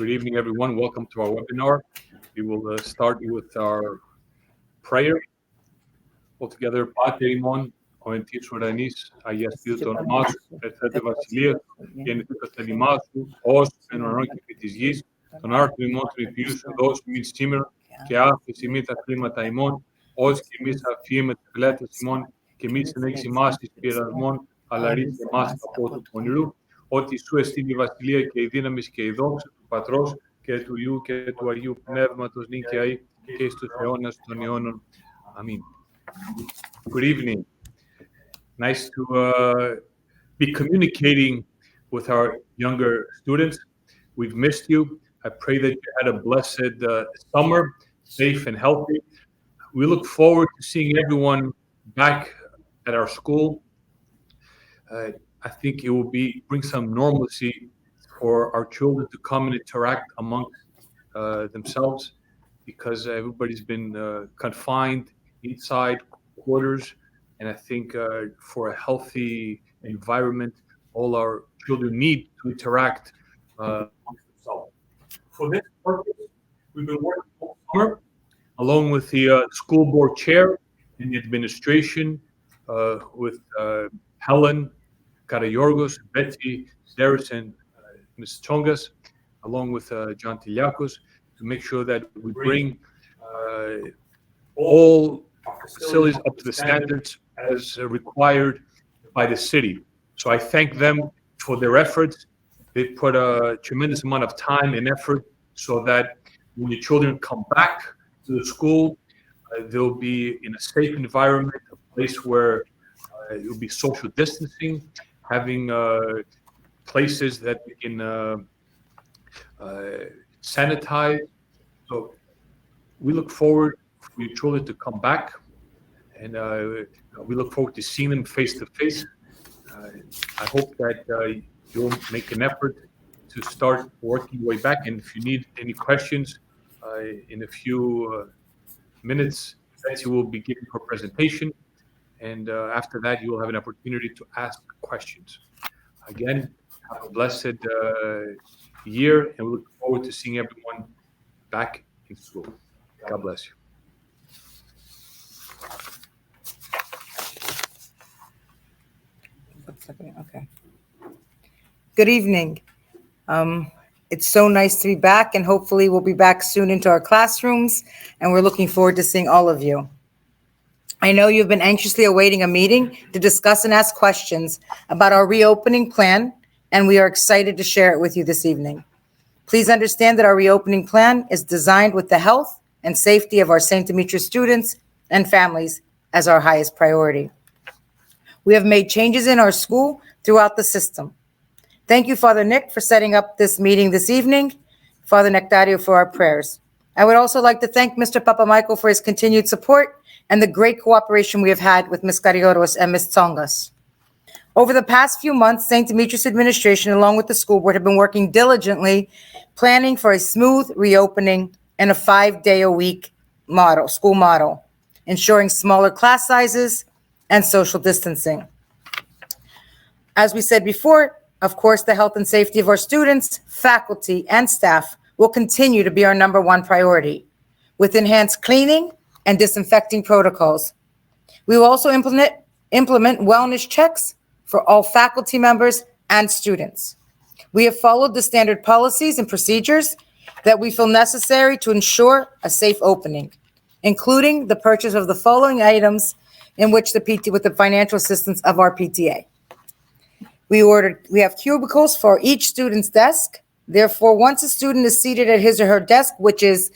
Good evening, everyone. Welcome to our webinar. We will start with our prayer. Altogether, Πάτερ ημών, ο εν της ουρανής, αγιαστείου το όνομά σου, ερθέτε βασιλεία σου, γεννηθείτε το θέλημά σου, ως εν ουρανό και επί της γης, τον άρθρο ημών του υπηρείου σου δώσου μην σήμερα, και άφηση μη τα κλίματα ημών, ως και εμείς αφιούμε τις κλέτες ημών, και μη συνέχιση μας της πειρασμών, αλλά ρίξε εμάς από του πονηρού, ότι σου εστίν η βασιλεία και η δύναμη και η δόξα του Πατρός και του Υιού και του Αγίου Πνεύματος νυν και αεί και στους αιώνας των αιώνων. Αμήν. Good evening. Nice to be communicating with our younger students. We've missed you. I pray that you had a blessed summer, safe and healthy. We look forward to seeing everyone back at our school. I think it will bring some normalcy for our children to come and interact amongst themselves, because everybody's been confined inside quarters, and I think for a healthy environment, all our children need to interact amongst themselves. For this purpose, we've been working all summer, along with the school board chair and the administration, with Helen, Karayorgos, Betsy, Daris, and Ms. Chongas, along with John Tiliakos, to make sure that we bring all facilities up to the standards as required by the city. So I thank them for their efforts. They put a tremendous amount of time and effort so that when the children come back to the school, they'll be in a safe environment, a place where it will be social distancing, having places that we can sanitize. So we look forward for your children to come back, and we look forward to seeing them face to face. I hope that you'll make an effort to start working your way back, and if you need any questions, in a few minutes, Betsy will be giving her presentation, and after that, you will have an opportunity to ask questions. Again, have a blessed year, and we look forward to seeing everyone back in school. God bless you. Okay. Good evening. It's so nice to be back, and hopefully we'll be back soon into our classrooms, and we're looking forward to seeing all of you. I know you've been anxiously awaiting a meeting to discuss and ask questions about our reopening plan, and we are excited to share it with you this evening. Please understand that our reopening plan is designed with the health and safety of our St. Demetrius students and families as our highest priority. We have made changes in our school throughout the system. Thank you, Father Nick, for setting up this meeting this evening, Father Nectario for our prayers. I would also like to thank Mr. Papa Michael for his continued support and the great cooperation we have had with Ms. Karioros and Ms. Tsongas. Over the past few months, St. Demetrius administration, along with the school board, have been working diligently, planning for a smooth reopening and a 5-day-a-week school model, ensuring smaller class sizes and social distancing. As we said before, of course, the health and safety of our students, faculty, and staff will continue to be our number one priority, with enhanced cleaning and disinfecting protocols. We will also implement wellness checks for all faculty members and students. We have followed the standard policies and procedures that we feel necessary to ensure a safe opening, including the purchase of the following items in which with the financial assistance of our PTA. We have cubicles for each student's desk. Therefore, once a student is seated at his or her desk, which is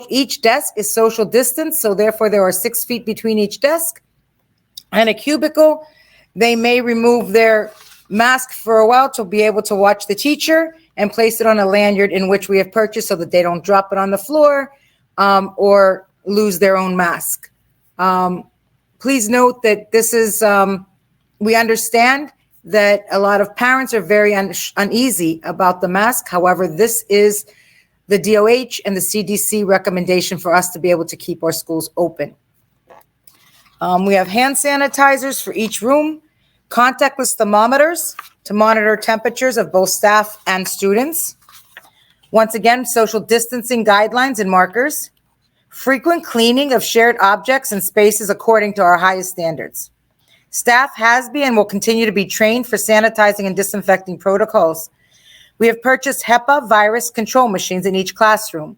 each desk is social distance, so therefore there are 6 feet between each desk and a cubicle. They may remove their mask for a while to be able to watch the teacher and place it on a lanyard in which we have purchased so that they don't drop it on the floor or lose their own mask. Please note that this is, we understand that a lot of parents are very uneasy about the mask. However, this is the DOH and the CDC recommendation for us to be able to keep our schools open. We have hand sanitizers for each room, contactless thermometers to monitor temperatures of both staff and students. Once again, social distancing guidelines and markers, frequent cleaning of shared objects and spaces according to our highest standards. Staff has been and will continue to be trained for sanitizing and disinfecting protocols. We have purchased HEPA virus control machines in each classroom.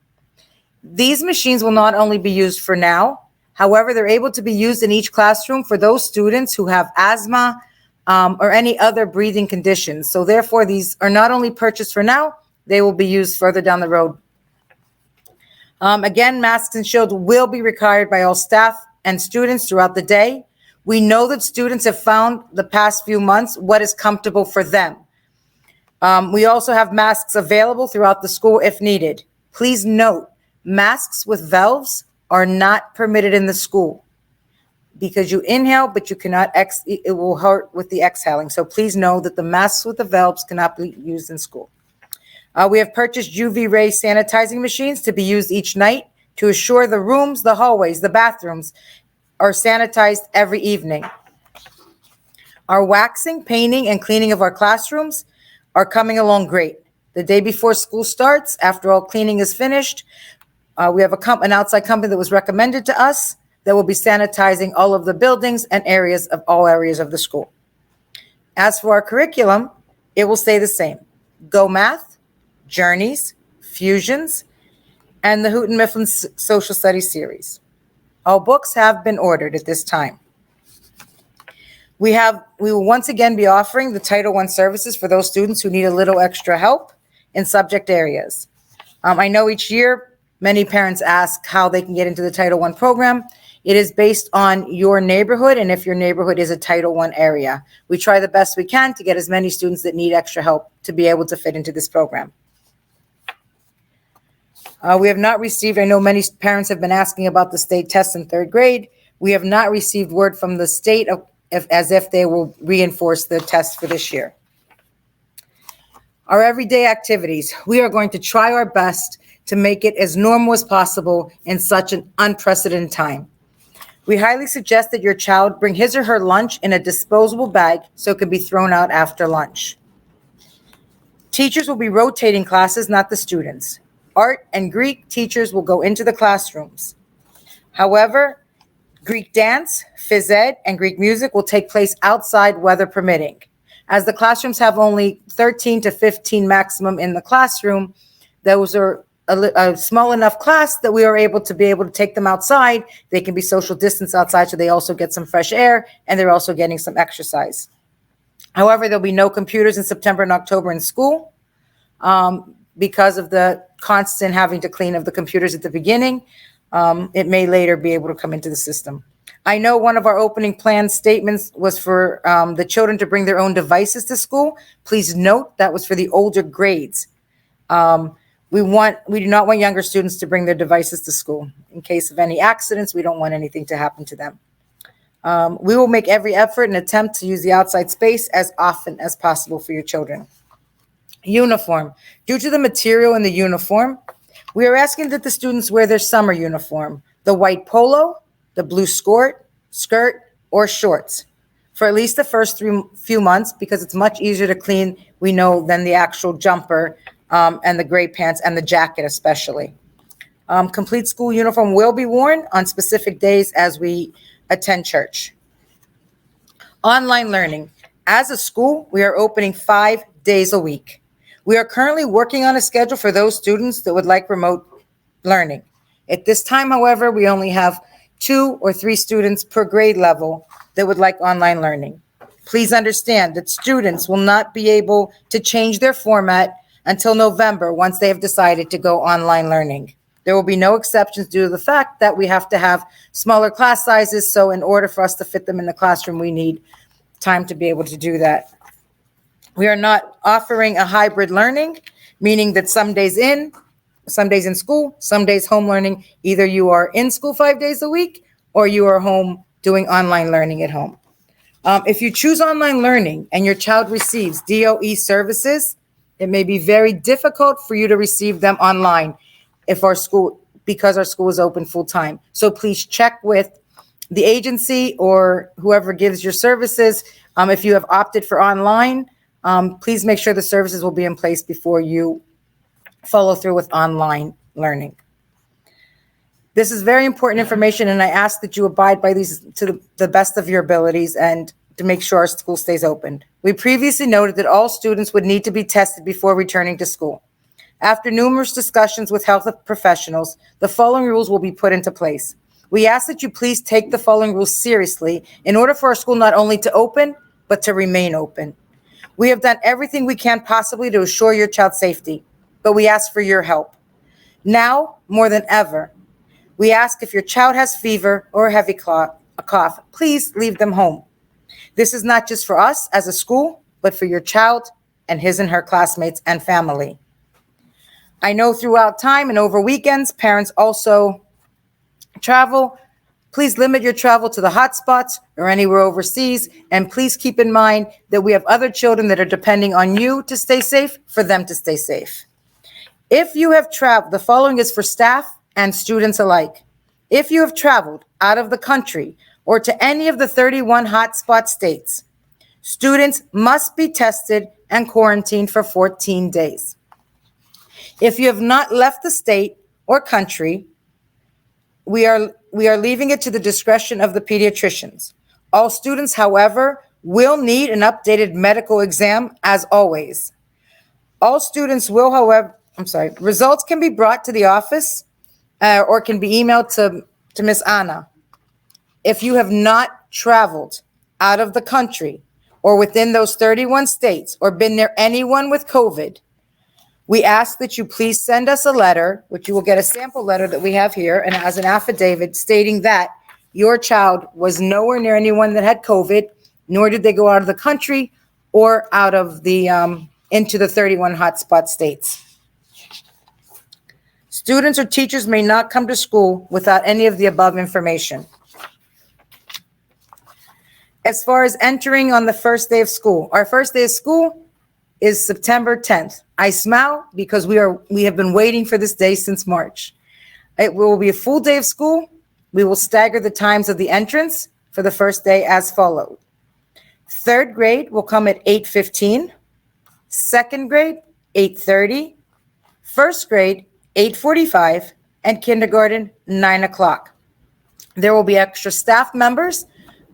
These machines will not only be used for now, however, they're able to be used in each classroom for those students who have asthma or any other breathing conditions. So therefore, these are not only purchased for now, they will be used further down the road. Again, masks and shields will be required by all staff and students throughout the day. We know that students have found the past few months what is comfortable for them. We also have masks available throughout the school if needed. Please note, masks with valves are not permitted in the school because you inhale, but you cannot, it will hurt with the exhaling. So please know that the masks with the valves cannot be used in school. We have purchased UV ray sanitizing machines to be used each night to assure the rooms, the hallways, the bathrooms are sanitized every evening. Our waxing, painting, and cleaning of our classrooms are coming along great. The day before school starts, after all cleaning is finished, we have an outside company that was recommended to us that will be sanitizing all of the buildings and areas of all areas of the school. As for our curriculum, it will stay the same. Go Math, Journeys, Fusions, and the Houghton Mifflin Social Studies series. All books have been ordered at this time. We will once again be offering the Title I services for those students who need a little extra help in subject areas. I know each year many parents ask how they can get into the Title I program. It is based on your neighborhood and if your neighborhood is a Title I area. We try the best we can to get as many students that need extra help to be able to fit into this program. We have not received, I know many parents have been asking about the state tests in third grade. We have not received word from the state as if they will reinforce the tests for this year. Our everyday activities, we are going to try our best to make it as normal as possible in such an unprecedented time. We highly suggest that your child bring his or her lunch in a disposable bag so it can be thrown out after lunch. Teachers will be rotating classes, not the students. Art and Greek teachers will go into the classrooms. However, Greek dance, phys ed, and Greek music will take place outside, weather permitting. As the classrooms have only 13 to 15 maximum in the classroom, those are a small enough class that we are able to take them outside. They can be social distance outside, so they also get some fresh air, and they're also getting some exercise. However, there'll be no computers in September and October in school because of the constant having to clean of the computers at the beginning. It may later be able to come into the system. I know one of our opening plan statements was for the children to bring their own devices to school. Please note that was for the older grades. We do not want younger students to bring their devices to school. In case of any accidents, we don't want anything to happen to them. We will make every effort and attempt to use the outside space as often as possible for your children. Uniform. Due to the material in the uniform, we are asking that the students wear their summer uniform, the white polo, the blue skirt, or shorts for at least the first few months because it's much easier to clean, we know, than the actual jumper and the gray pants and the jacket especially. Complete school uniform will be worn on specific days as we attend church. Online learning. As a school, we are opening 5 days a week. We are currently working on a schedule for those students that would like remote learning. At this time, however, we only have 2 or 3 students per grade level that would like online learning. Please understand that students will not be able to change their format until November once they have decided to go online learning. There will be no exceptions due to the fact that we have to have smaller class sizes. So in order for us to fit them in the classroom, we need time to be able to do that. We are not offering a hybrid learning, meaning that some days in school, some days home learning. Either you are in school 5 days a week or you are home doing online learning at home. If you choose online learning and your child receives DOE services, it may be very difficult for you to receive them online because our school is open full time. So please check with the agency or whoever gives your services. If you have opted for online, please make sure the services will be in place before you follow through with online learning. This is very important information, and I ask that you abide by these to the best of your abilities and to make sure our school stays open. We previously noted that all students would need to be tested before returning to school. After numerous discussions with health professionals, the following rules will be put into place. We ask that you please take the following rules seriously in order for our school not only to open, but to remain open. We have done everything we can possibly to assure your child's safety, but we ask for your help. Now, more than ever, we ask if your child has fever or a heavy cough, please leave them home. This is not just for us as a school, but for your child and his and her classmates and family. I know throughout time and over weekends, parents also travel. Please limit your travel to the hotspots or anywhere overseas, and please keep in mind that we have other children that are depending on you to stay safe, for them to stay safe. If you have traveled, the following is for staff and students alike. If you have traveled out of the country or to any of the 31 hotspot states, students must be tested and quarantined for 14 days. If you have not left the state or country, we are leaving it to the discretion of the pediatricians. All students, however, will need an updated medical exam as always. All students will, however, results can be brought to the office or can be emailed to Miss Anna. If you have not traveled out of the country or within those 31 states or been near anyone with COVID, we ask that you please send us a letter, which you will get a sample letter that we have here, and as an affidavit stating that your child was nowhere near anyone that had COVID, nor did they go out of the country or out of the into the 31 hotspot states. Students or teachers may not come to school without any of the above information. As far as entering on the first day of school, our first day of school is September 10th. I smile because we have been waiting for this day since March. It will be a full day of school. We will stagger the times of the entrance for the first day as follows. Third grade will come at 8:15, second grade, 8:30, first grade, 8:45, and kindergarten, 9 o'clock. There will be extra staff members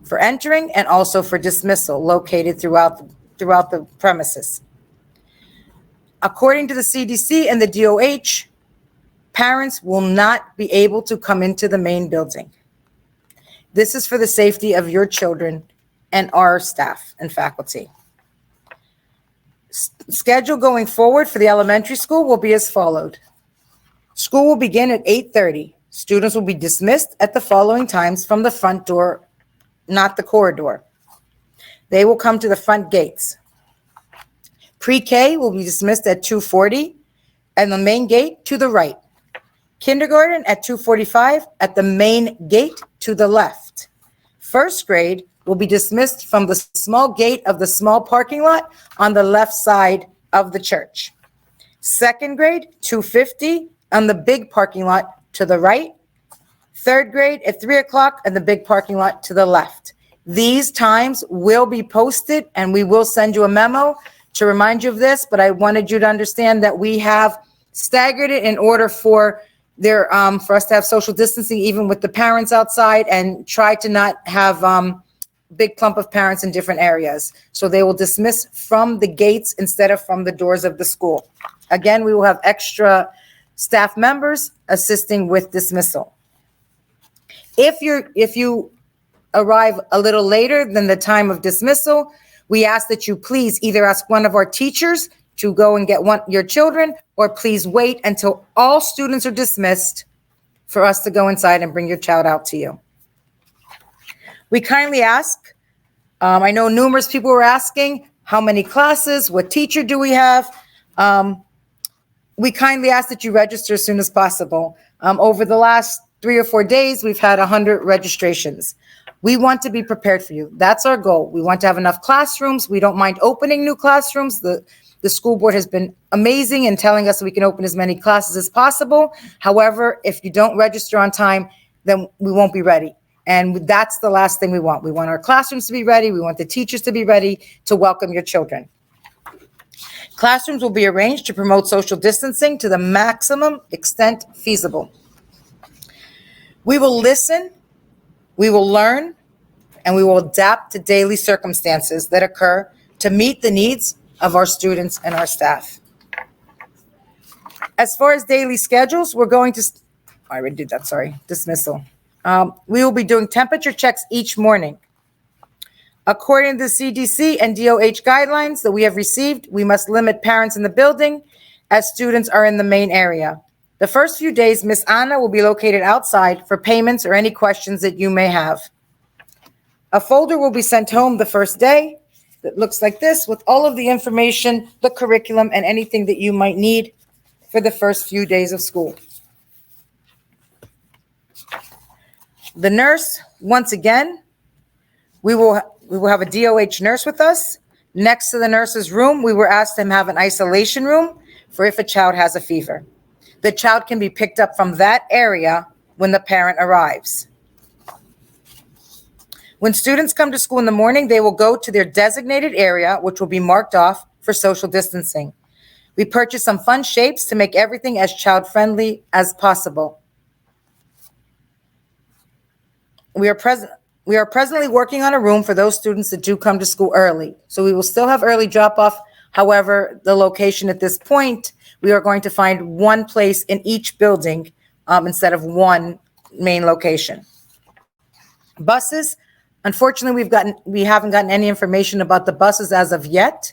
for entering and also for dismissal located throughout the premises. According to the CDC and the DOH, parents will not be able to come into the main building. This is for the safety of your children and our staff and faculty. Schedule going forward for the elementary school will be as followed. School will begin at 8:30. Students will be dismissed at the following times from the front door, not the corridor. They will come to the front gates. Pre-K will be dismissed at 2:40 and the main gate to the right. Kindergarten at 2:45 at the main gate to the left. First grade will be dismissed from the small gate of the small parking lot on the left side of the church. Second grade, 2:50 on the big parking lot to the right. Third grade at 3 o'clock and the big parking lot to the left. These times will be posted and we will send you a memo to remind you of this, but I wanted you to understand that we have staggered it in order for us to have social distancing, even with the parents outside, and try to not have big clump of parents in different areas. So they will dismiss from the gates instead of from the doors of the school. Again, we will have extra staff members assisting with dismissal. If you arrive a little later than the time of dismissal, we ask that you please either ask one of our teachers to go and get your children, or please wait until all students are dismissed for us to go inside and bring your child out to you. We kindly ask, I know numerous people were asking, how many classes, what teacher do we have? We kindly ask that you register as soon as possible. Over the last 3 or 4 days, we've had 100 registrations. We want to be prepared for you. That's our goal. We want to have enough classrooms. We don't mind opening new classrooms. The school board has been amazing in telling us we can open as many classes as possible. However, if you don't register on time, then we won't be ready. And that's the last thing we want. We want our classrooms to be ready. We want the teachers to be ready to welcome your children. Classrooms will be arranged to promote social distancing to the maximum extent feasible. We will listen, we will learn, and we will adapt to daily circumstances that occur to meet the needs of our students and our staff. As far as daily schedules, we're going to, I already did that, sorry, dismissal. We will be doing temperature checks each morning. According to the CDC and DOH guidelines that we have received, we must limit parents in the building as students are in the main area. The first few days, Miss Anna will be located outside for payments or any questions that you may have. A folder will be sent home the first day that looks like this with all of the information, the curriculum, and anything that you might need for the first few days of school. The nurse, once again, we will have a DOH nurse with us. Next to the nurse's room, we were asked to have an isolation room for if a child has a fever. The child can be picked up from that area when the parent arrives. When students come to school in the morning, they will go to their designated area, which will be marked off for social distancing. We purchased some fun shapes to make everything as child-friendly as possible. We are presently working on a room for those students that do come to school early. So we will still have early drop-off. However, the location at this point, we are going to find one place in each building instead of one main location. Buses, unfortunately, we haven't gotten any information about the buses as of yet.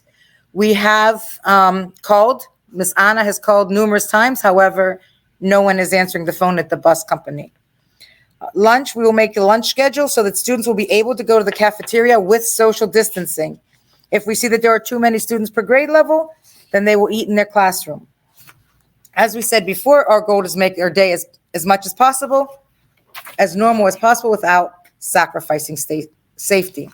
We have called, Ms. Anna has called numerous times. However, no one is answering the phone at the bus company. Lunch, we will make a lunch schedule so that students will be able to go to the cafeteria with social distancing. If we see that there are too many students per grade level, then they will eat in their classroom. As we said before, our goal is to make our day as much as possible, as normal as possible without sacrificing safety.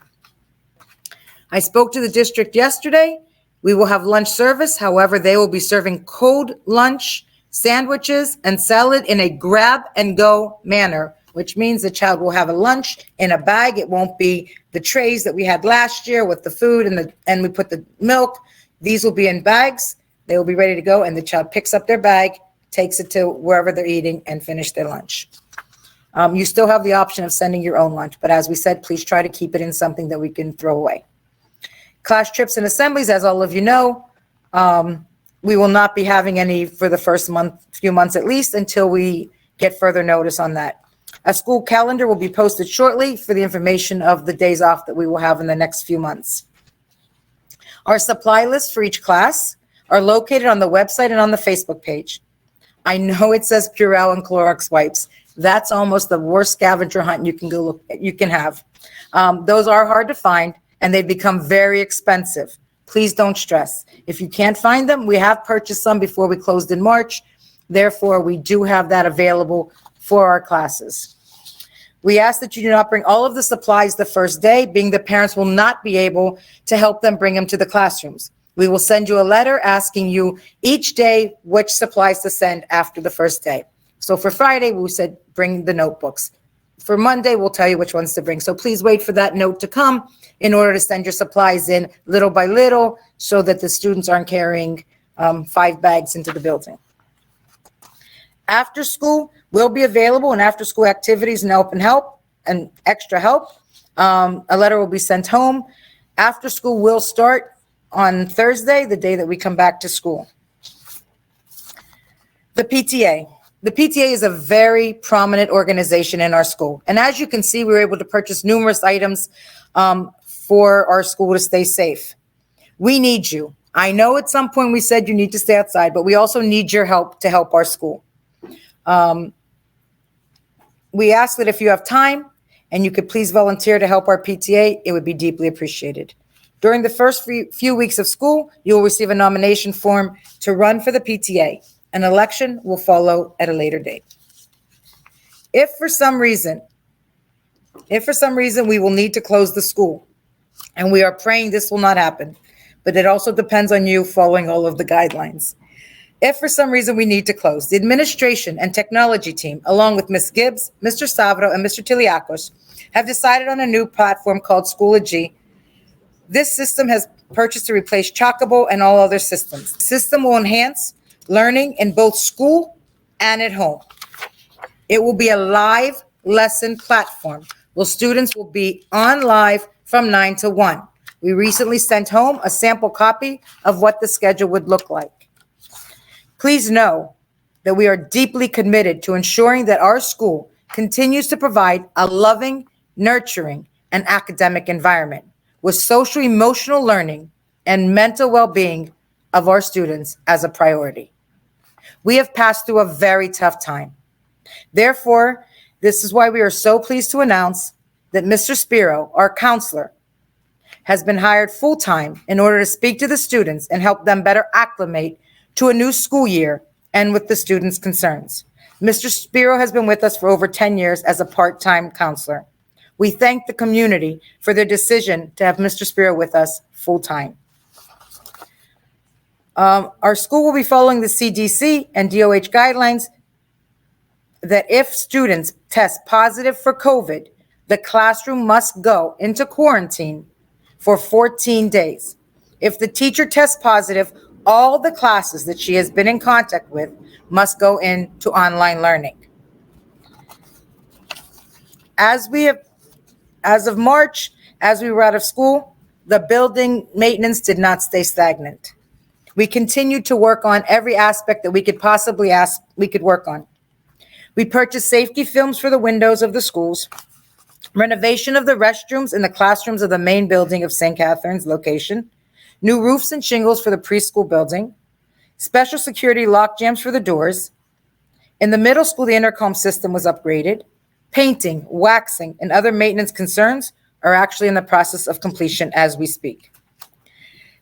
I spoke to the district yesterday. We will have lunch service. However, they will be serving cold lunch, sandwiches, and salad in a grab-and-go manner, which means the child will have a lunch in a bag. It won't be the trays that we had last year with the food and we put the milk. These will be in bags. They will be ready to go, and the child picks up their bag, takes it to wherever they're eating, and finish their lunch. You still have the option of sending your own lunch, but as we said, please try to keep it in something that we can throw away. Class trips and assemblies, as all of you know, we will not be having any for the first few months at least, until we get further notice on that. A school calendar will be posted shortly for the information of the days off that we will have in the next few months. Our supply lists for each class are located on the website and on the Facebook page. I know it says Purell and Clorox wipes. That's almost the worst scavenger hunt you can have. Those are hard to find, and they become very expensive. Please don't stress. If you can't find them, we have purchased some before we closed in March. Therefore, we do have that available for our classes. We ask that you do not bring all of the supplies the first day, being the parents will not be able to help them bring them to the classrooms. We will send you a letter asking you each day which supplies to send after the first day. So for Friday, we said bring the notebooks. For Monday, we'll tell you which ones to bring. So please wait for that note to come in order to send your supplies in little by little so that the students aren't carrying 5 bags into the building. After school will be available, and after school activities and help and extra help. A letter will be sent home. After school will start on Thursday, the day that we come back to school. The PTA. The PTA is a very prominent organization in our school. And as you can see, we were able to purchase numerous items for our school to stay safe. We need you. I know at some point we said you need to stay outside, but we also need your help to help our school. We ask that if you have time and you could please volunteer to help our PTA, it would be deeply appreciated. During the first few weeks of school, you will receive a nomination form to run for the PTA. An election will follow at a later date. If for some reason we will need to close the school, and we are praying this will not happen, but it also depends on you following all of the guidelines. If for some reason we need to close, the administration and technology team, along with Ms. Gibbs, Mr. Savro, and Mr. Tiliakos, have decided on a new platform called Schoology. This system has purchased to replace Chalkable and all other systems. The system will enhance learning in both school and at home. It will be a live lesson platform where students will be on live from 9 to 1. We recently sent home a sample copy of what the schedule would look like. Please know that we are deeply committed to ensuring that our school continues to provide a loving, nurturing, and academic environment with social emotional learning and mental well-being of our students as a priority. We have passed through a very tough time. Therefore, this is why we are so pleased to announce that Mr. Spiro, our counselor, has been hired full-time in order to speak to the students and help them better acclimate to a new school year and with the students' concerns. Mr. Spiro has been with us for over 10 years as a part-time counselor. We thank the community for their decision to have Mr. Spiro with us full-time. Our school will be following the CDC and DOH guidelines that if students test positive for COVID, the classroom must go into quarantine for 14 days. If the teacher tests positive, all the classes that she has been in contact with must go into online learning. As of March, as we were out of school, the building maintenance did not stay stagnant. We continued to work on every aspect that we could work on. We purchased safety films for the windows of the schools, renovation of the restrooms in the classrooms of the main building of St. Catherine's location, new roofs and shingles for the preschool building, special security lock jams for the doors. In the middle school, the intercom system was upgraded. Painting, waxing, and other maintenance concerns are actually in the process of completion as we speak.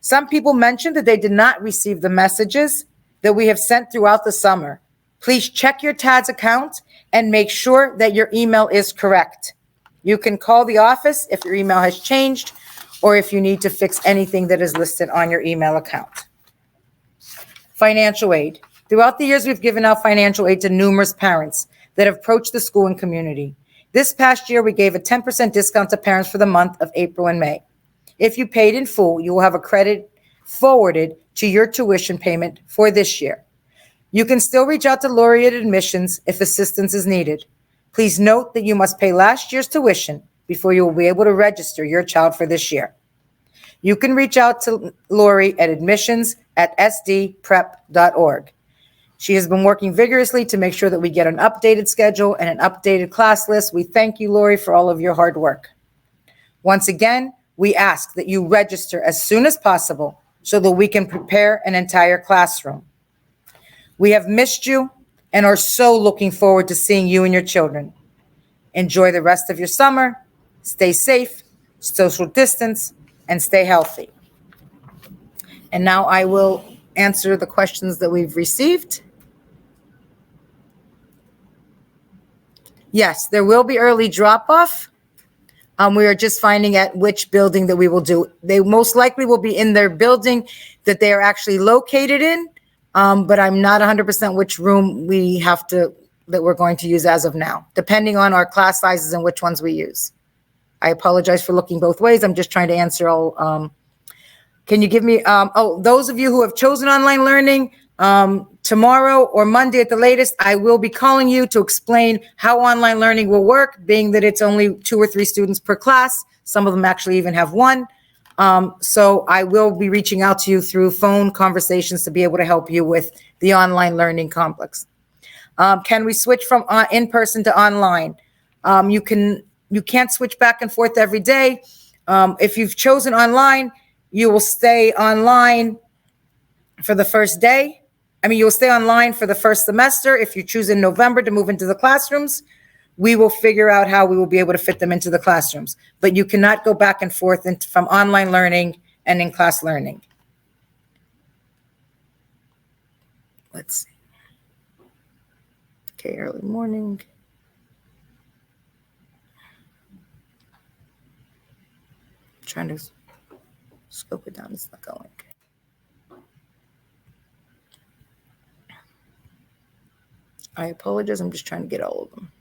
Some people mentioned that they did not receive the messages that we have sent throughout the summer. Please check your TADS account and make sure that your email is correct. You can call the office if your email has changed or if you need to fix anything that is listed on your email account. Financial aid. Throughout the years, we've given out financial aid to numerous parents that have approached the school and community. This past year, we gave a 10% discount to parents for the month of April and May. If you paid in full, you will have a credit forwarded to your tuition payment for this year. You can still reach out to Lori at admissions if assistance is needed. Please note that you must pay last year's tuition before you will be able to register your child for this year. You can reach out to Lori at admissions@sdprep.org. She has been working vigorously to make sure that we get an updated schedule and an updated class list. We thank you, Lori, for all of your hard work. Once again, we ask that you register as soon as possible so that we can prepare an entire classroom. We have missed you and are so looking forward to seeing you and your children. Enjoy the rest of your summer. Stay safe, social distance, and stay healthy. And now I will answer the questions that we've received. Yes, there will be early drop-off. We are just finding out which building that we will do. They most likely will be in their building that they are actually located in, but I'm not 100% which room that we're going to use as of now, depending on our class sizes and which ones we use. I apologize for looking both ways. I'm just trying to answer all. Can you give me, those of you who have chosen online learning, tomorrow or Monday at the latest, I will be calling you to explain how online learning will work, being that it's only 2 or 3 students per class. Some of them actually even have 1. So I will be reaching out to you through phone conversations to be able to help you with the online learning complex. Can we switch from in-person to online? You can't switch back and forth every day. If you've chosen online, you will stay online for the first day. You'll stay online for the first semester. If you choose in November to move into the classrooms, we will figure out how we will be able to fit them into the classrooms. But you cannot go back and forth from online learning and in-class learning. Let's see. Okay, early morning. Trying to scope it down. It's not going. I apologize. I'm just trying to get all of them.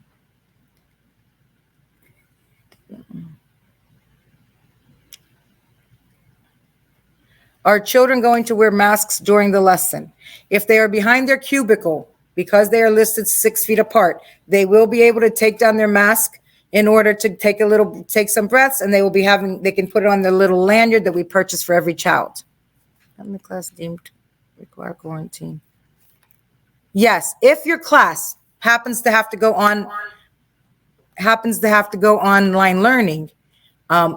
Are children going to wear masks during the lesson? If they are behind their cubicle, because they are listed 6 feet apart, they will be able to take down their mask in order to take some breaths, and they can put it on their little lanyard that we purchase for every child. How many class deemed to require quarantine? Yes, if your class happens to have to go online learning,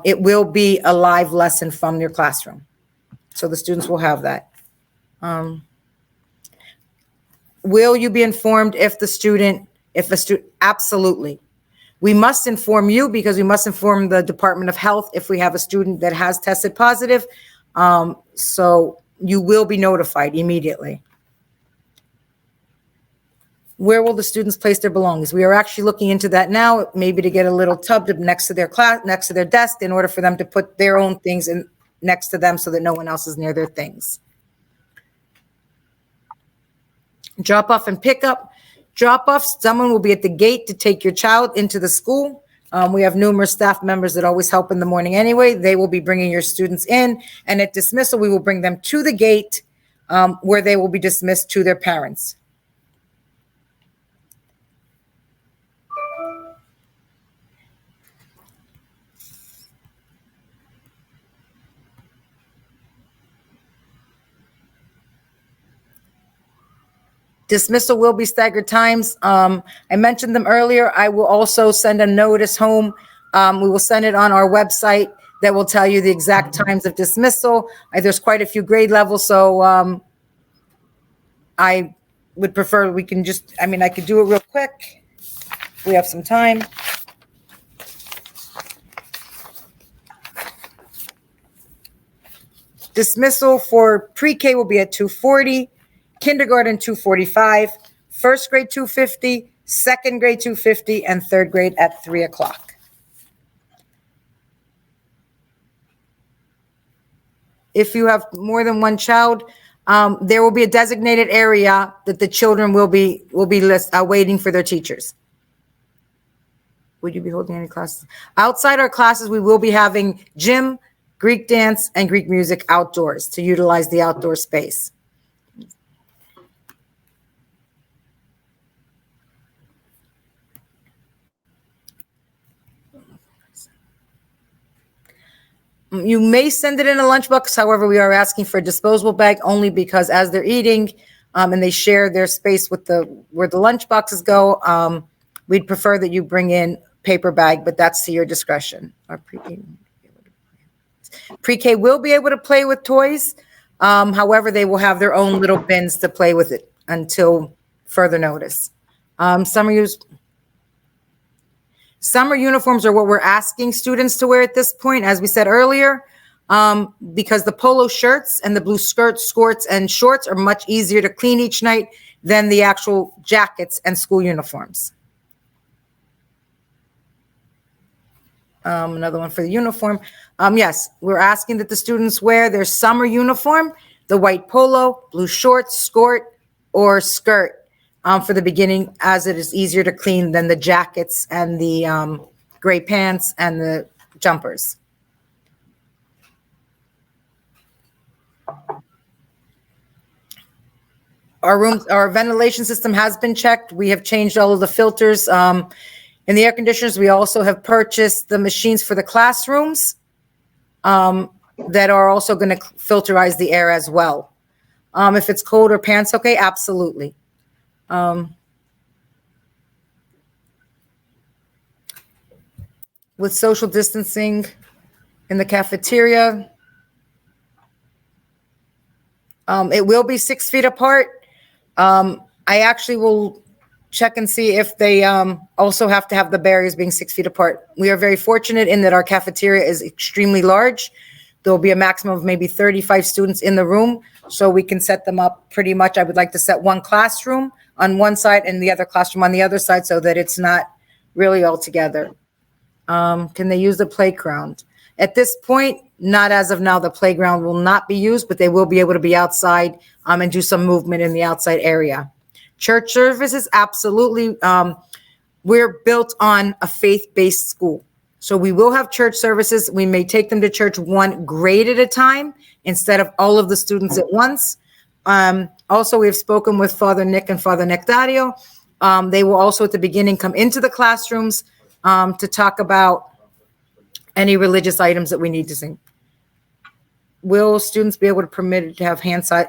it will be a live lesson from your classroom. So the students will have that. Will you be informed if a student, absolutely. We must inform you because we must inform the Department of Health if we have a student that has tested positive. So you will be notified immediately. Where will the students place their belongings? We are actually looking into that now, maybe to get a little tub next to their desk in order for them to put their own things in next to them so that no one else is near their things. Drop off and pick up. Drop off, someone will be at the gate to take your child into the school. We have numerous staff members that always help in the morning anyway. They will be bringing your students in, and at dismissal, we will bring them to the gate where they will be dismissed to their parents. Dismissal will be staggered times. I mentioned them earlier. I will also send a notice home. We will send it on our website that will tell you the exact times of dismissal. There's quite a few grade levels, so I would prefer I could do it real quick. We have some time. Dismissal for pre-K will be at 2:40. Kindergarten 2:45, first grade 2:50, second grade 2:50, and third grade at 3 o'clock. If you have more than one child, there will be a designated area that the children will be waiting for their teachers. Would you be holding any classes? Outside our classes, we will be having gym, Greek dance, and Greek music outdoors to utilize the outdoor space. You may send it in a lunchbox. However, we are asking for a disposable bag only because as they're eating and they share their space with where the lunchboxes go, we'd prefer that you bring in paper bag, but that's to your discretion. Our pre-K will be able to play with toys. However, they will have their own little bins to play with it until further notice. Summer uniforms are what we're asking students to wear at this point, as we said earlier, because the polo shirts and the blue skirts, and shorts are much easier to clean each night than the actual jackets and school uniforms. Another one for the uniform. Yes, we're asking that the students wear their summer uniform, the white polo, blue shorts, skirt, or skirt. For the beginning, as it is easier to clean than the jackets and the gray pants and the jumpers. Our ventilation system has been checked. We have changed all of the filters in the air conditioners. We also have purchased the machines for the classrooms that are also going to filterize the air as well. If it's cold or pants, okay, absolutely. With social distancing in the cafeteria, it will be 6 feet apart. I actually will check and see if they also have to have the barriers being 6 feet apart. We are very fortunate in that our cafeteria is extremely large. There will be a maximum of maybe 35 students in the room, so we can set them up pretty much. I would like to set one classroom on one side and the other classroom on the other side so that it's not really all together. Can they use the playground? At this point, not as of now, the playground will not be used, but they will be able to be outside and do some movement in the outside area. Church services, absolutely. We're built on a faith-based school. So we will have church services. We may take them to church one grade at a time instead of all of the students at once. Also, we have spoken with Father Nick and Father Nectario. They will also at the beginning come into the classrooms to talk about any religious items that we need to sing. Will students be able to permitted to have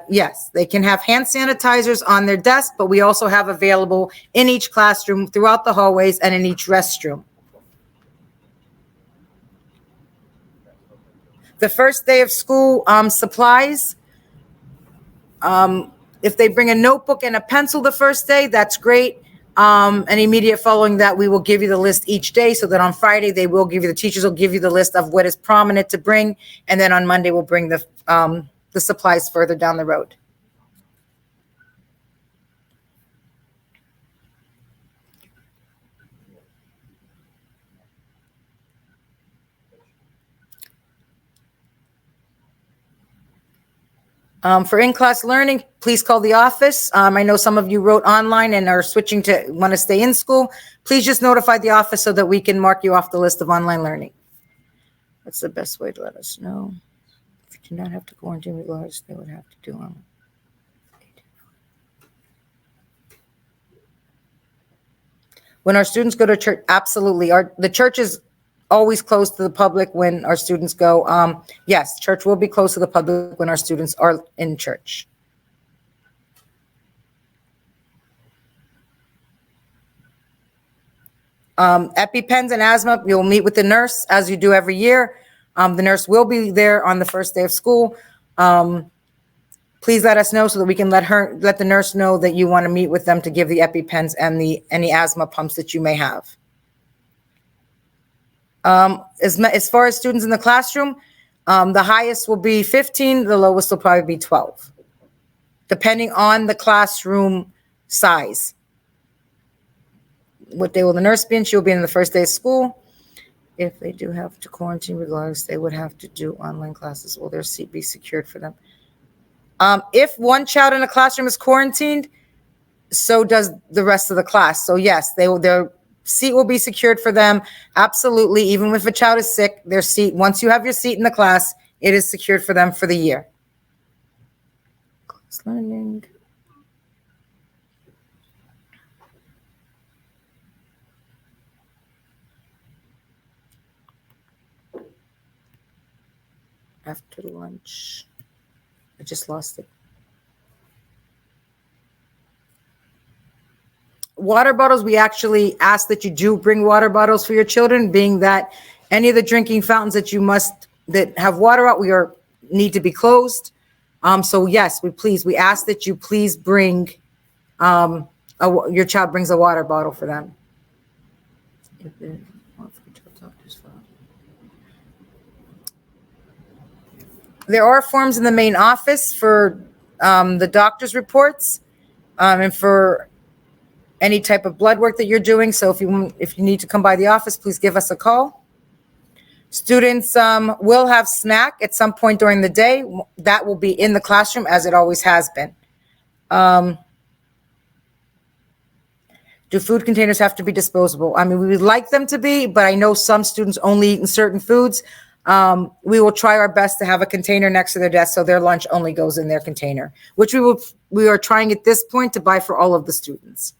Yes, they can have hand sanitizers on their desk, but we also have available in each classroom, throughout the hallways, and in each restroom. The first day of school supplies. If they bring a notebook and a pencil the first day, that's great. And immediate following that, we will give you the list each day so that on Friday, the teachers will give you the list of what is prominent to bring. And then on Monday, we'll bring the supplies further down the road. For in-class learning, please call the office. I know some of you wrote online and are want to stay in school. Please just notify the office so that we can mark you off the list of online learning. That's the best way to let us know. If you do not have to quarantine regardless, they would have to do online. When our students go to church, absolutely. The church is always closed to the public when our students go. Yes, church will be closed to the public when our students are in church. EpiPens and asthma, you'll meet with the nurse as you do every year. The nurse will be there on the first day of school. Please let us know so that we can let the nurse know that you want to meet with them to give the EpiPens and any asthma pumps that you may have. As far as students in the classroom, the highest will be 15, the lowest will probably be 12, depending on the classroom size. What day will the nurse be in? She'll be in the first day of school. If they do have to quarantine regardless, they would have to do online classes. Will their seat be secured for them? If one child in a classroom is quarantined, so does the rest of the class. So yes, their seat will be secured for them. Absolutely. Even if a child is sick, their seat, once you have your seat in the class, it is secured for them for the year. Class learning. After lunch. I just lost it. Water bottles, we actually ask that you do bring water bottles for your children, being that any of the drinking fountains that have water out, need to be closed. So yes, we ask that you please bring, your child brings a water bottle for them. There are forms in the main office for the doctor's reports and for any type of blood work that you're doing. So if you need to come by the office, please give us a call. Students will have snack at some point during the day. That will be in the classroom as it always has been. Do food containers have to be disposable? I mean, we would like them to be, but I know some students only eat certain foods. We will try our best to have a container next to their desk so their lunch only goes in their container, which we are trying at this point to buy for all of the students.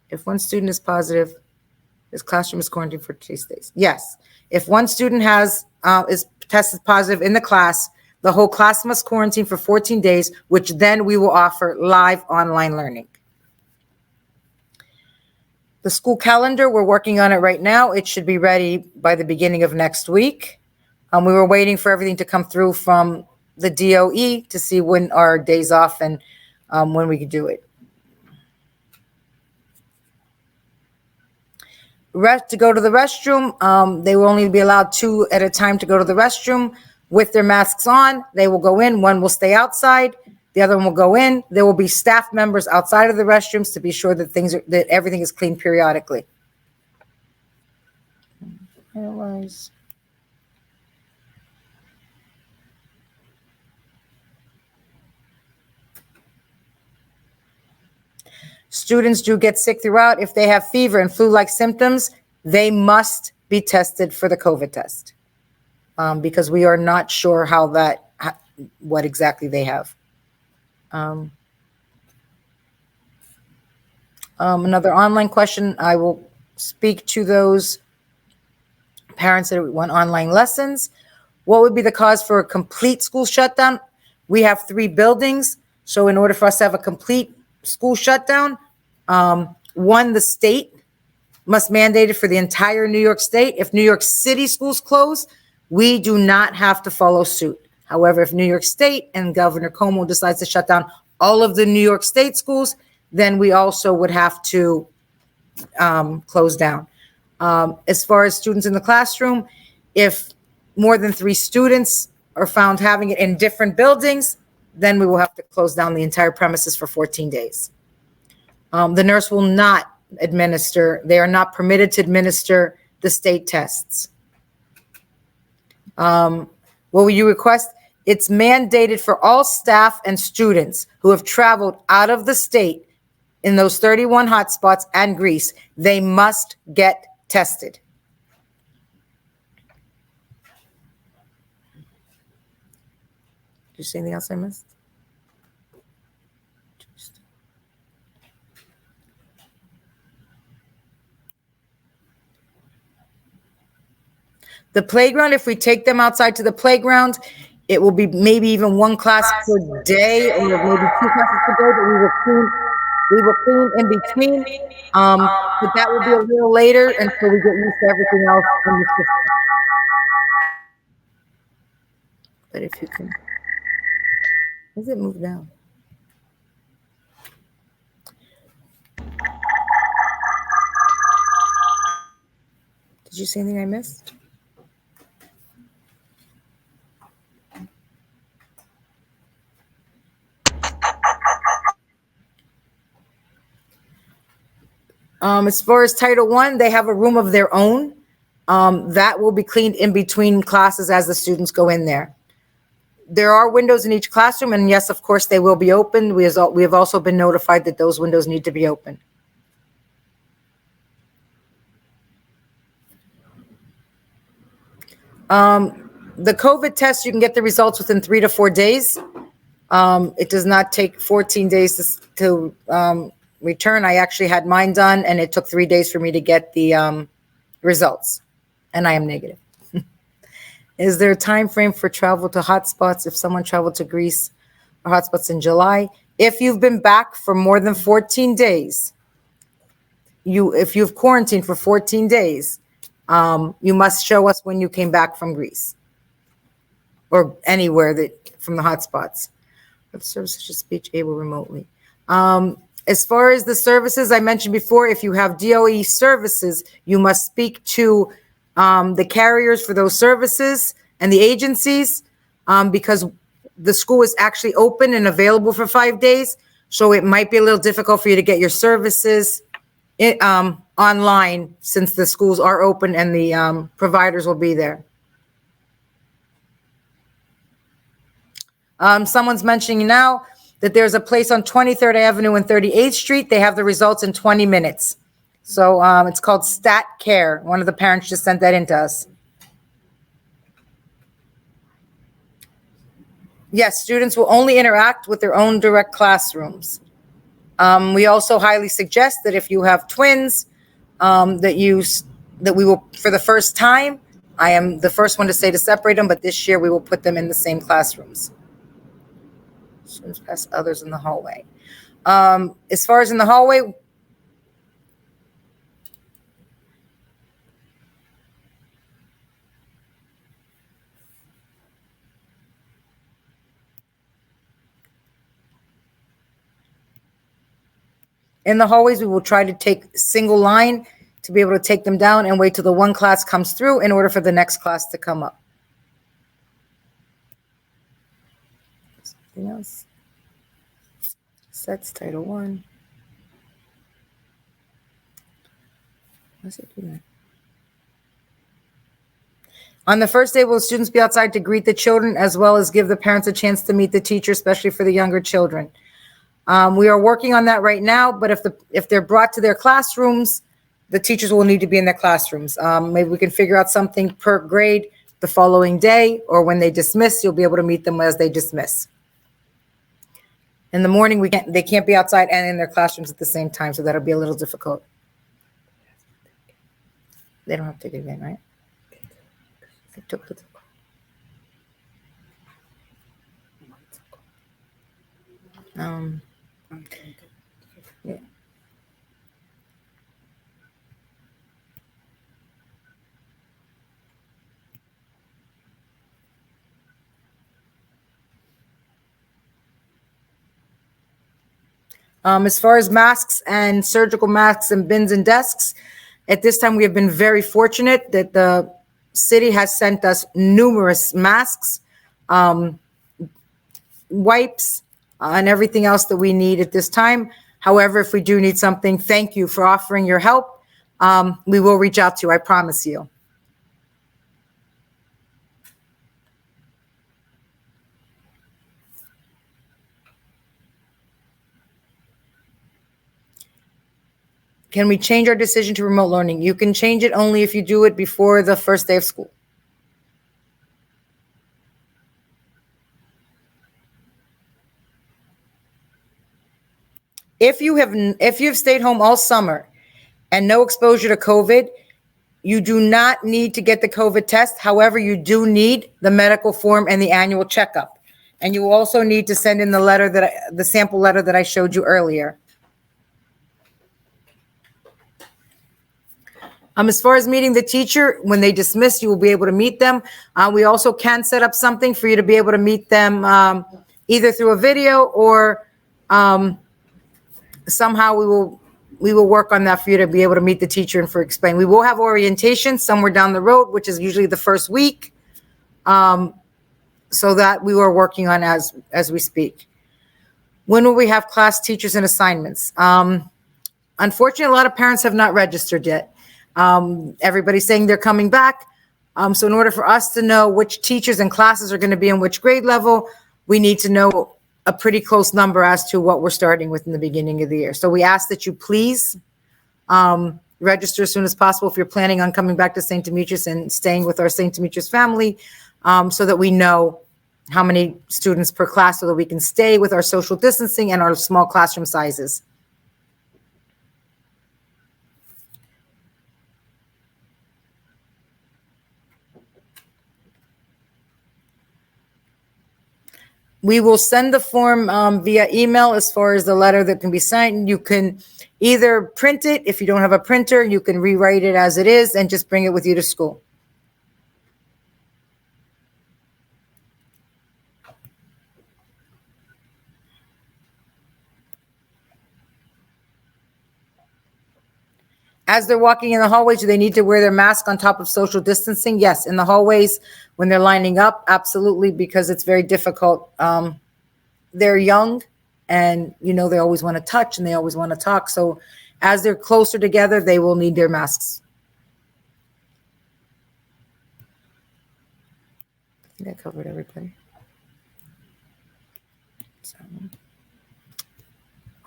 If one student is positive, his classroom is quarantined for 2 days. Yes. If one student is tested positive in the class, the whole class must quarantine for 14 days, which then we will offer live online learning. The school calendar, we're working on it right now. It should be ready by the beginning of next week. We were waiting for everything to come through from the DOE to see when our days off and when we could do it. To go to the restroom, they will only be allowed 2 at a time to go to the restroom with their masks on. They will go in, one will stay outside, the other one will go in. There will be staff members outside of the restrooms to be sure that everything is cleaned periodically. Otherwise, students do get sick throughout. If they have fever and flu-like symptoms, they must be tested for the COVID test, because we are not sure what exactly they have. Another online question, I will speak to those parents that want online lessons. What would be the cause for a complete school shutdown? We have 3 buildings, so in order for us to have a complete school shutdown, one, the state must mandate it for the entire New York State. If New York City schools close, we do not have to follow suit. However, if New York State and Governor Cuomo decides to shut down all of the New York State schools, then we also would have to close down. As far as students in the classroom, if more than 3 students are found having it in different buildings, then we will have to close down the entire premises for 14 days. The nurse will not they are not permitted to administer the state tests. What will you request? It's mandated for all staff and students who have traveled out of the state in those 31 hotspots and Greece. They must get tested. Did you see anything else I missed? The playground, if we take them outside to the playground, it will be maybe even 1 class per day, or maybe 2 classes per day, but we will clean in between. But that will be a little later until we get used to everything else in the system. But if you can, does it move down? Did you see anything I missed? As far as Title I, they have a room of their own. That will be cleaned in between classes as the students go in there. There are windows in each classroom, and yes, of course, they will be open. We have also been notified that those windows need to be open. The COVID test, you can get the results within 3 to 4 days. It does not take 14 days to return. I actually had mine done, and it took 3 days for me to get the results, and I am negative. Is there a time frame for travel to hotspots if someone traveled to Greece or hotspots in July? If you've been back for more than 14 days, if you've quarantined for 14 days, you must show us when you came back from Greece or anywhere from the hotspots. What services should speech able remotely? As far as the services I mentioned before, if you have DOE services, you must speak to the carriers for those services and the agencies, because the school is actually open and available for 5 days. So it might be a little difficult for you to get your services online, since the schools are open and the providers will be there. Someone's mentioning now that there's a place on 23rd Avenue and 38th Street. They have the results in 20 minutes. So it's called Stat Care. One of the parents just sent that in to us. Yes, students will only interact with their own direct classrooms. We also highly suggest that if you have twins, that we will, for the first time, I am the first one to say to separate them, but this year we will put them in the same classrooms. Students pass others in the hallway. As far as in the hallway, in the hallways, we will try to take single line to be able to take them down and wait till the one class comes through in order for the next class to come up. Something else? Sets Title I. What's it doing? On the first day, will students be outside to greet the children as well as give the parents a chance to meet the teacher, especially for the younger children? We are working on that right now, but if they're brought to their classrooms, the teachers will need to be in their classrooms. Maybe we can figure out something per grade the following day, or when they dismiss, you'll be able to meet them as they dismiss. In the morning, they can't be outside and in their classrooms at the same time, so that'll be a little difficult. They don't have to get in, right? They took the yeah. As far as masks and surgical masks and bins and desks, at this time, we have been very fortunate that the city has sent us numerous masks, wipes, and everything else that we need at this time. However, if we do need something, thank you for offering your help. We will reach out to you, I promise you. Can we change our decision to remote learning? You can change it only if you do it before the first day of school. If you've stayed home all summer and no exposure to COVID, you do not need to get the COVID test. However, you do need the medical form and the annual checkup. And you also need to send in the sample letter that I showed you earlier. As far as meeting the teacher, when they dismiss, you will be able to meet them. We also can set up something for you to be able to meet them either through a video or somehow we will work on that for you to be able to meet the teacher and for explain. We will have orientation somewhere down the road, which is usually the first week. So that we were working on as we speak. When will we have class teachers and assignments? Unfortunately, a lot of parents have not registered yet. Everybody's saying they're coming back. So in order for us to know which teachers and classes are going to be in which grade level, we need to know a pretty close number as to what we're starting with in the beginning of the year. So we ask that you please register as soon as possible if you're planning on coming back to St. Demetrius and staying with our St. Demetrius family, so that we know how many students per class, so that we can stay with our social distancing and our small classroom sizes. We will send the form via email as far as the letter that can be signed. You can either print it. If you don't have a printer, you can rewrite it as it is and just bring it with you to school. As they're walking in the hallways, do they need to wear their mask on top of social distancing? Yes, in the hallways when they're lining up, absolutely, because it's very difficult. They're young and, they always want to touch and they always want to talk. So as they're closer together, they will need their masks. I think I covered everybody. So, why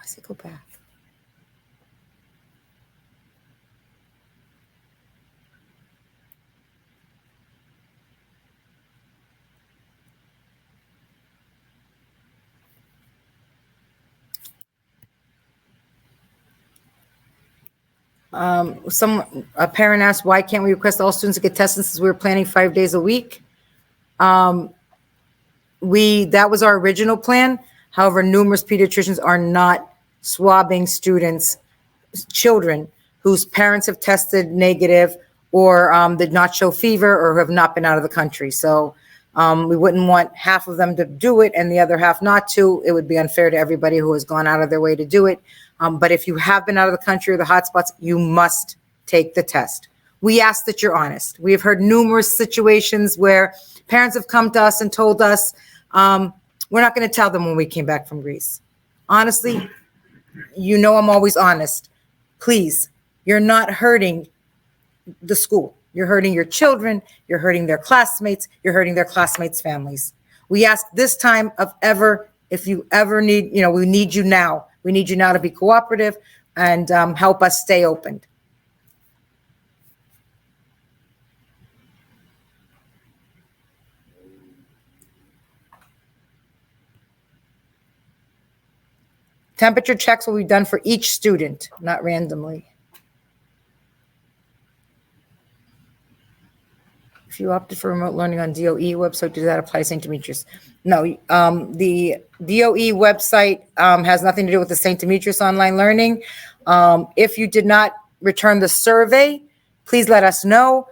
does it go back? A parent asked, why can't we request all students to get tested since we were planning 5 days a week? That was our original plan. However, numerous pediatricians are not swabbing children whose parents have tested negative or did not show fever or have not been out of the country. So we wouldn't want half of them to do it and the other half not to. It would be unfair to everybody who has gone out of their way to do it. But if you have been out of the country or the hotspots, you must take the test. We ask that you're honest. We have heard numerous situations where parents have come to us and told us, we're not going to tell them when we came back from Greece. Honestly, I'm always honest. Please, you're not hurting the school. You're hurting your children. You're hurting their classmates. You're hurting their classmates' families. We ask this time of ever, if you ever need, we need you now. We need you now to be cooperative and help us stay open. Temperature checks will be done for each student, not randomly. If you opted for remote learning on DOE website, does that apply to St. Demetrius? No, the DOE website has nothing to do with the St. Demetrius online learning. If you did not return the survey, please let us know.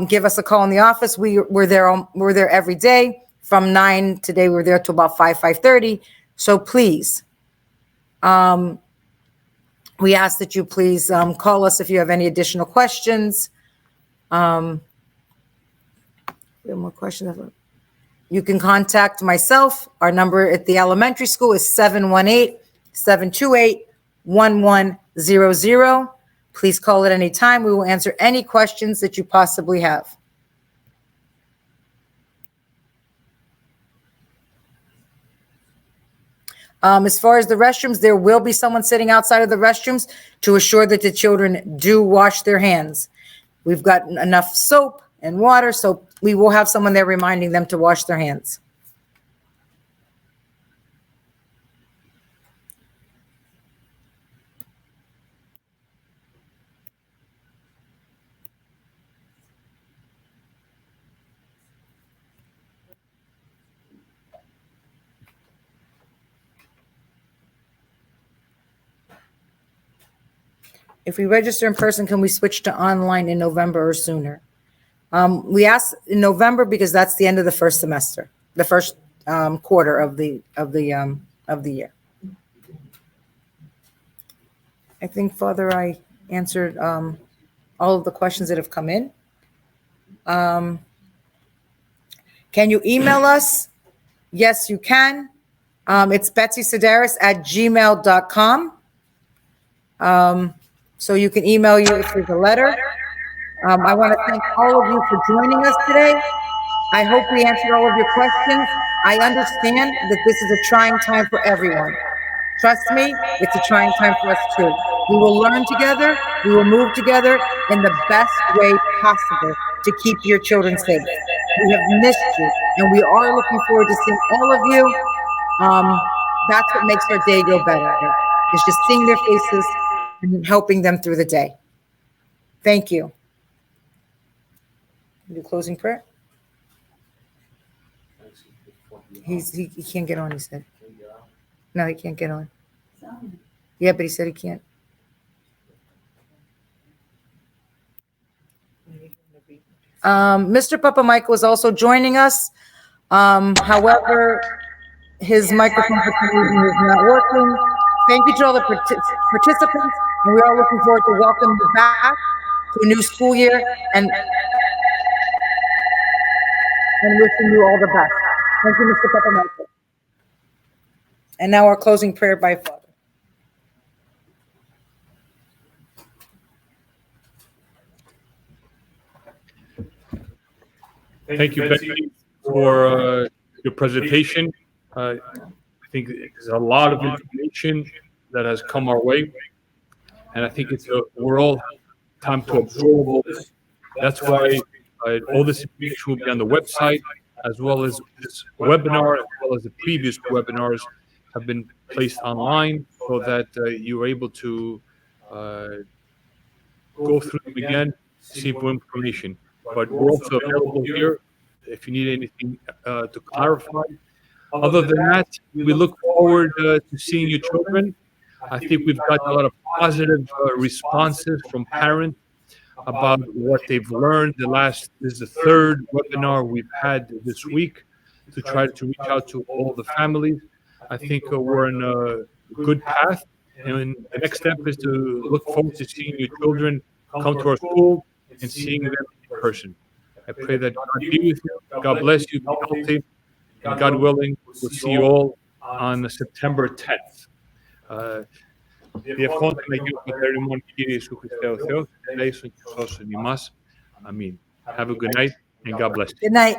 Give us a call in the office. We're there every day from 9. Today we're there till about 5:30. So please, we ask that you please call us if you have any additional questions. We have more questions. You can contact myself. Our number at the elementary school is 718-728-1100. Please call at any time. We will answer any questions that you possibly have. As far as the restrooms, there will be someone sitting outside of the restrooms to assure that the children do wash their hands. We've got enough soap and water, so we will have someone there reminding them to wash their hands. If we register in person, can we switch to online in November or sooner? We asked in November because that's the end of the first semester, the first quarter of the year. I think, Father, I answered all of the questions that have come in. Can you email us? Yes, you can. It's betsysedaris@gmail.com. So you can email you if there's a letter. I want to thank all of you for joining us today. I hope we answered all of your questions. I understand that this is a trying time for everyone. Trust me, it's a trying time for us too. We will learn together. We will move together in the best way possible to keep your children safe. We have missed you, and we are looking forward to seeing all of you. That's what makes our day go better. It's just seeing their faces and helping them through the day. Thank you. Do closing prayer. He can't get on, he said. No, he can't get on. Yeah, but he said he can't. Mr. Papa Michael is also joining us. However, his microphone for some reason is not working. Thank you to all the participants, and we are looking forward to welcoming you back to a new school year and wishing you all the best. Thank you, Mr. Papa Michael. And now our closing prayer by Father. Thank you, Betsy, for your presentation. I think there's a lot of information that has come our way, and I think we're all time to absorb all this. That's why all this information will be on the website, as well as this webinar, as well as the previous webinars have been placed online, so that you are able to go through them again, see more information. But we're also available here if you need anything to clarify. Other than that, we look forward to seeing your children. I think we've got a lot of positive responses from parents about what they've learned. This is the third webinar we've had this week to try to reach out to all the families. I think we're in a good path. And the next step is to look forward to seeing your children come to our school and seeing them in person. I pray that God be with you. God bless you. Be healthy. And God willing, we'll see you all on September 10th. Διευχόντων Αγίων Πατέρων ημών Κύριε Ιησού Χριστέ ο Θεός, ελέησον και σώσον ημάς. Amen. Have a good night and God bless you. Good night.